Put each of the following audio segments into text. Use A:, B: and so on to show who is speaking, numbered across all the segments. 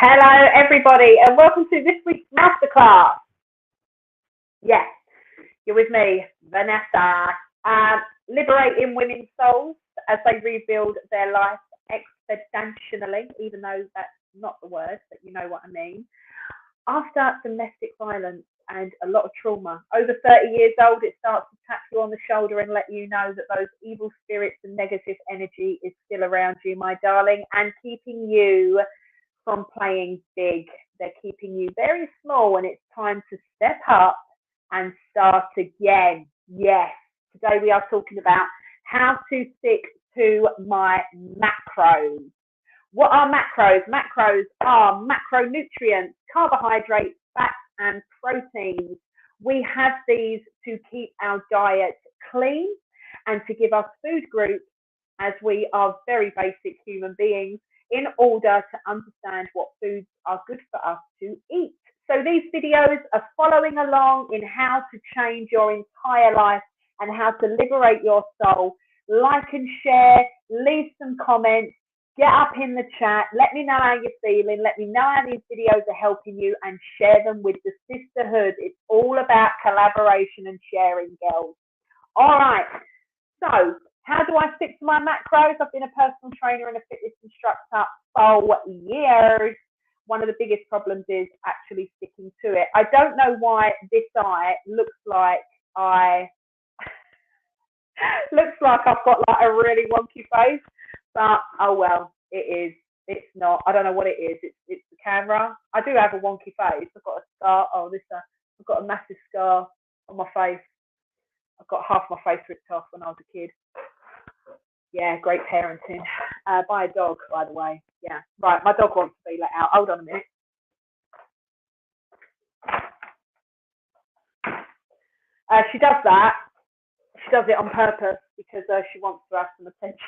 A: Hello, everybody, and welcome to this week's masterclass. Yes, you're with me, Vanessa. Liberating women's souls as they rebuild their life exponentially, even though that's not the word, but you know what I mean. After domestic violence and a lot of trauma, over 30 years old, it starts to tap you on the shoulder and let you know that those evil spirits and negative energy is still around you, my darling, and keeping you from playing big. They're keeping you very small, and it's time to step up and start again. Yes, today we are talking about how to stick to my macros. What are macros? Macros are macronutrients, carbohydrates, fats, and proteins. We have these to keep our diet clean and to give us food groups as we are very basic human beings in order to understand what foods are good for us to eat. So these videos are following along in how to change your entire life and how to liberate your soul. Like and share, leave some comments, get up in the chat, let me know how you're feeling, let me know how these videos are helping you, and share them with the sisterhood. It's all about collaboration and sharing, girls. All right, so how do I stick to my macros? I've been a personal trainer and a fitness instructor for years. One of the biggest problems is actually sticking to it. I don't know why this eye looks like I've got like a really wonky face, but oh well, it is. It's not. I don't know what it is. It's the camera. I do have a wonky face. I've got a scar. I've got a massive scar on my face. I've got half my face ripped off when I was a kid. Yeah, great parenting. By a dog, by the way. Yeah, right. My dog wants to be let out. Hold on a minute. She does that. She does it on purpose because she wants to have some attention.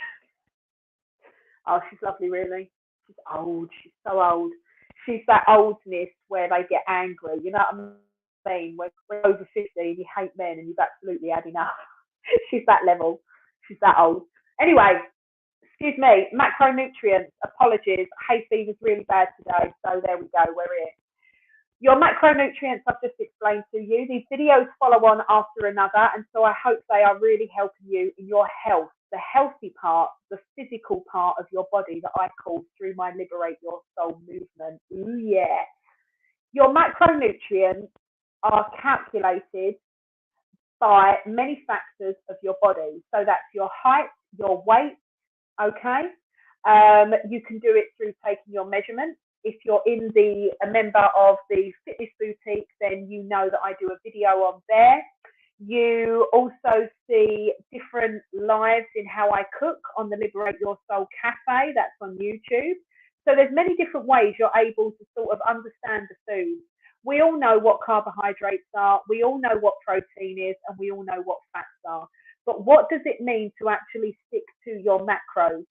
A: Oh, she's lovely, really. She's old. She's so old. She's that oldness where they get angry. You know what I mean? When we're over 50 and you hate men and you've absolutely had enough. She's that level. She's that old. Anyway, excuse me, macronutrients, apologies. Hay fever's really bad today, so there we go, we're here. Your macronutrients I've just explained to you. These videos follow on after another, and so I hope they are really helping you in your health, the healthy part, the physical part of your body that I call through my Liberate Your Soul movement. Ooh, yeah. Your macronutrients are calculated by many factors of your body. So that's your height, your weight, okay? You can do it through taking your measurements. If you're a member of the Fitness Boutique, then you know that I do a video on there. You also see different lives in how I cook on the Liberate Your Soul Cafe. That's on YouTube. So there's many different ways you're able to sort of understand the foods. We all know what carbohydrates are, we all know what protein is, and we all know what fats are. But what does it mean to actually stick to your macros?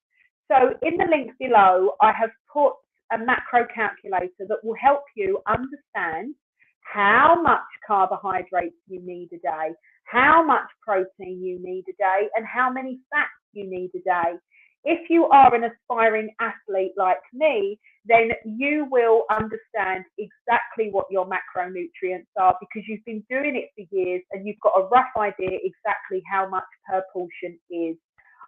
A: So in the link below, I have put a macro calculator that will help you understand how much carbohydrates you need a day, how much protein you need a day, and how many fats you need a day. If you are an aspiring athlete like me, then you will understand exactly what your macronutrients are because you've been doing it for years and you've got a rough idea exactly how much per portion is.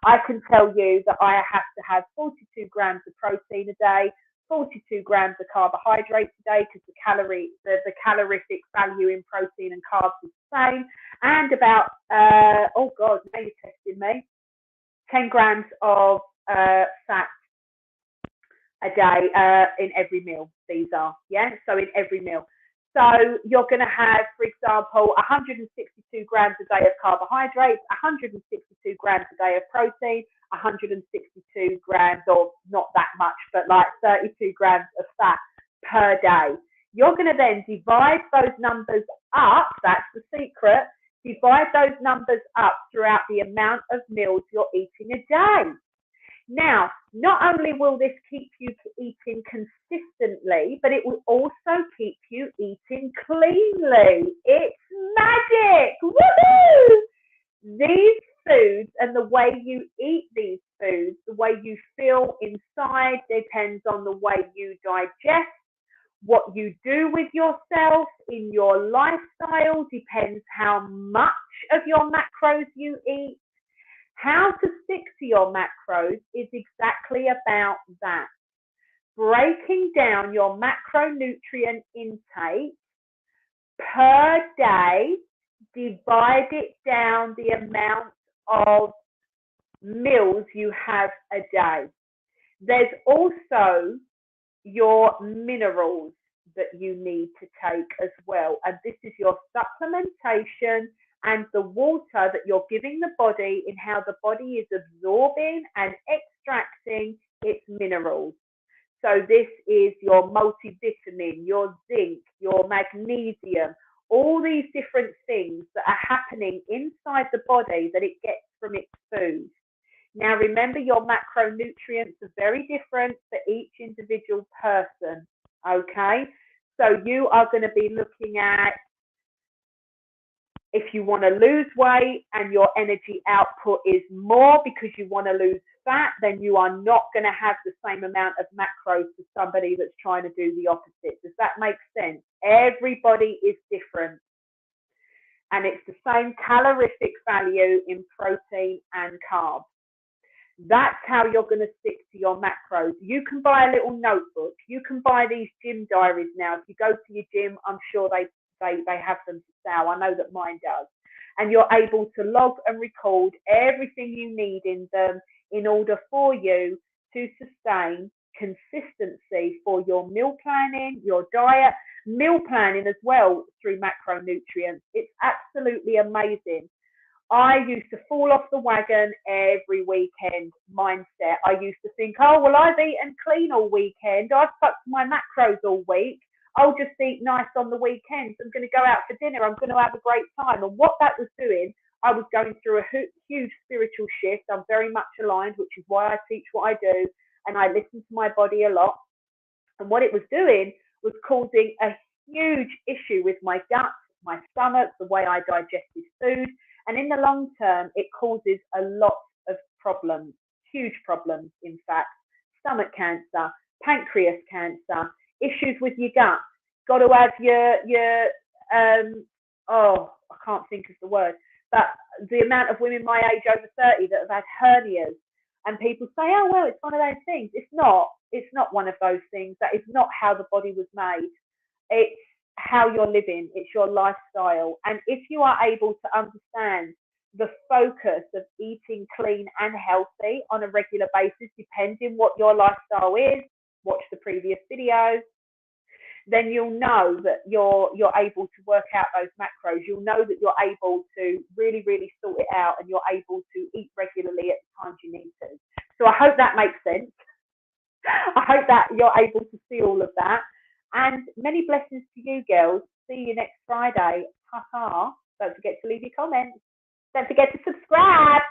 A: I can tell you that I have to have 42 grams of protein a day, 42 grams of carbohydrates a day because the calorific value in protein and carbs is the same, and about, oh God, now you're testing me, 10 grams of fat a day in every meal. These are, yeah, so in every meal. So you're going to have, for example, 162 grams a day of carbohydrates, 162 grams a day of protein, 162 grams, or not that much, but like 32 grams of fat per day. You're going to then divide those numbers up. That's the secret. Divide those numbers up throughout the amount of meals you're eating a day. Now, not only will this keep you eating consistently, but it will also keep you eating cleanly. It's magic! Woohoo! These foods and the way you eat these foods, the way you feel inside, depends on the way you digest What you do with yourself in your lifestyle depends how much of your macros you eat. How to stick to your macros is exactly about that. Breaking down your macronutrient intake per day, divide it down the amount of meals you have a day. There's also your minerals that you need to take as well. And this is your supplementation and the water that you're giving the body in how the body is absorbing and extracting its minerals. So this is your multivitamin, your zinc, your magnesium, all these different things that are happening inside the body that it gets from its food. Now, remember, your macronutrients are very different for each individual person, okay? So you are going to be looking at, if you want to lose weight and your energy output is more because you want to lose fat, then you are not going to have the same amount of macros as somebody that's trying to do the opposite. Does that make sense? Everybody is different. And it's the same calorific value in protein and carbs. That's how you're going to stick to your macros. You can buy a little notebook. You can buy these gym diaries now. If you go to your gym, I'm sure they have them for sale. I know that mine does. And you're able to log and record everything you need in them in order for you to sustain consistency for your meal planning, your diet, meal planning as well through macronutrients. It's absolutely amazing. I used to fall off the wagon every weekend mindset. I used to think, oh, well, I've eaten clean all weekend. I've stuck to my macros all week. I'll just eat nice on the weekends. I'm going to go out for dinner. I'm going to have a great time. And what that was doing, I was going through a huge spiritual shift. I'm very much aligned, which is why I teach what I do. And I listen to my body a lot. And what it was doing was causing a huge issue with my gut, my stomach, the way I digested food. And in the long term, it causes a lot of problems, huge problems, in fact. Stomach cancer, pancreas cancer, issues with your gut. Got to have I can't think of the word, but the amount of women my age over 30 that have had hernias. And people say, oh, well, it's one of those things. It's not. It's not one of those things. That is not how the body was made. It's how you're living. It's your lifestyle. And if you are able to understand the focus of eating clean and healthy on a regular basis, depending what your lifestyle is, watch the previous videos, then you'll know that you're able to work out those macros. You'll know that you're able to really, really sort it out, and you're able to eat regularly at the times you need to. So I hope that makes sense. I hope that you're able to see all of that. And many blessings to you, girls. See you next Friday. Ta-ta. Don't forget to leave your comments. Don't forget to subscribe.